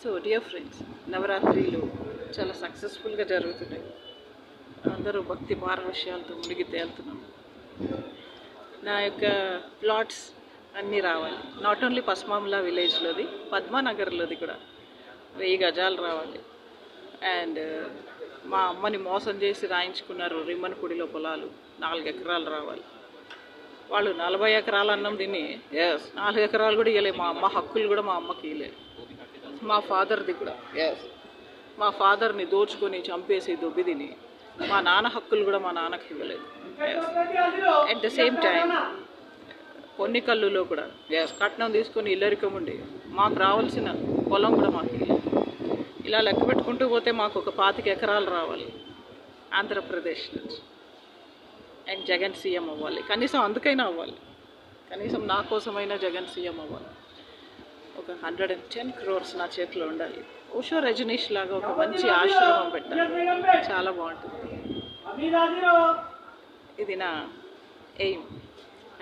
So dear friends, నవరాత్రిలు చాలా సక్సెస్ఫుల్గా జరుగుతున్నాయి. అందరూ భక్తి పారవశ్యాలతో మునిగి తేలుతున్నాం. నా యొక్క ప్లాట్స్ అన్నీ రావాలి. నాట్ ఓన్లీ పస్మామ్లా విలేజ్లోది, పద్మానగర్లోది కూడా 1000 గజాలు రావాలి. అండ్ మా అమ్మని మోసం చేసి రాయించుకున్నారు రిమ్మన్పూడిలో పొలాలు 4 ఎకరాలు రావాలి. వాళ్ళు 40 ఎకరాల అన్నం తిని 4 ఎకరాలు కూడా ఇవ్వలేదు. మా అమ్మ హక్కులు కూడా మా అమ్మకి ఇవ్వలేదు. మా ఫాదర్ది కూడా మా ఫాదర్ని దోచుకొని చంపేసి దొబ్బి తిని మా నాన్న హక్కులు కూడా మా నాన్నకి ఇవ్వలేదు. అట్ ద సేమ్ టైం పొన్నికల్లులో కూడా కట్నం తీసుకొని ఇల్లరికం ఉండి మాకు రావాల్సిన పొలం కూడా మాకు ఇవ్వలేదు. ఇలా లెక్క పెట్టుకుంటూ పోతే మాకు ఒక 25 ఎకరాలు రావాలి ఆంధ్రప్రదేశ్ నుంచి. అండ్ జగన్ సీఎం అవ్వాలి. కనీసం అందుకైనా అవ్వాలి. కనీసం నా కోసమైనా జగన్ సీఎం అవ్వాలి. ఒక 110 crores నా చేతిలో ఉండాలి. ఓషో రజనీష్ లాగా ఒక మంచి ఆశ్రమం పెట్టాలి. చాలా బాగుంటుంది. ఇది నా ఎయిమ్.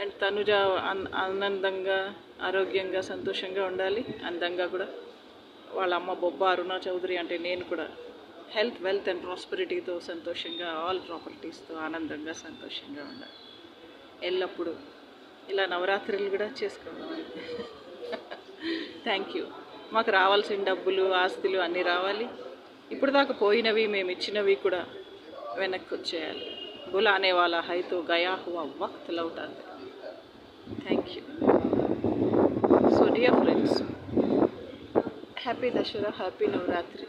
అండ్ తనుజ ఆనందంగా, ఆరోగ్యంగా, సంతోషంగా ఉండాలి. అందంగా కూడా. వాళ్ళ అమ్మ బొబ్బ అరుణా చౌదరి అంటే నేను కూడా హెల్త్, వెల్త్ అండ్ ప్రాస్పెరిటీతో సంతోషంగా, ఆల్ ప్రాపర్టీస్తో ఆనందంగా, సంతోషంగా ఉండాలి. ఎల్లప్పుడూ ఇలా నవరాత్రులు కూడా చేసుకోవాలి. Thank you. మాకు రావాల్సిన డబ్బులు, ఆస్తులు అన్నీ రావాలి. ఇప్పుడు దాకా పోయినవి, మేము ఇచ్చినవి కూడా వెనక్కి వచ్చేయాలి. బులానే వాలా హై తో గయా హువా వక్త్ లౌటా దే. Thank you. So dear friends, happy Dasara, happy Navratri.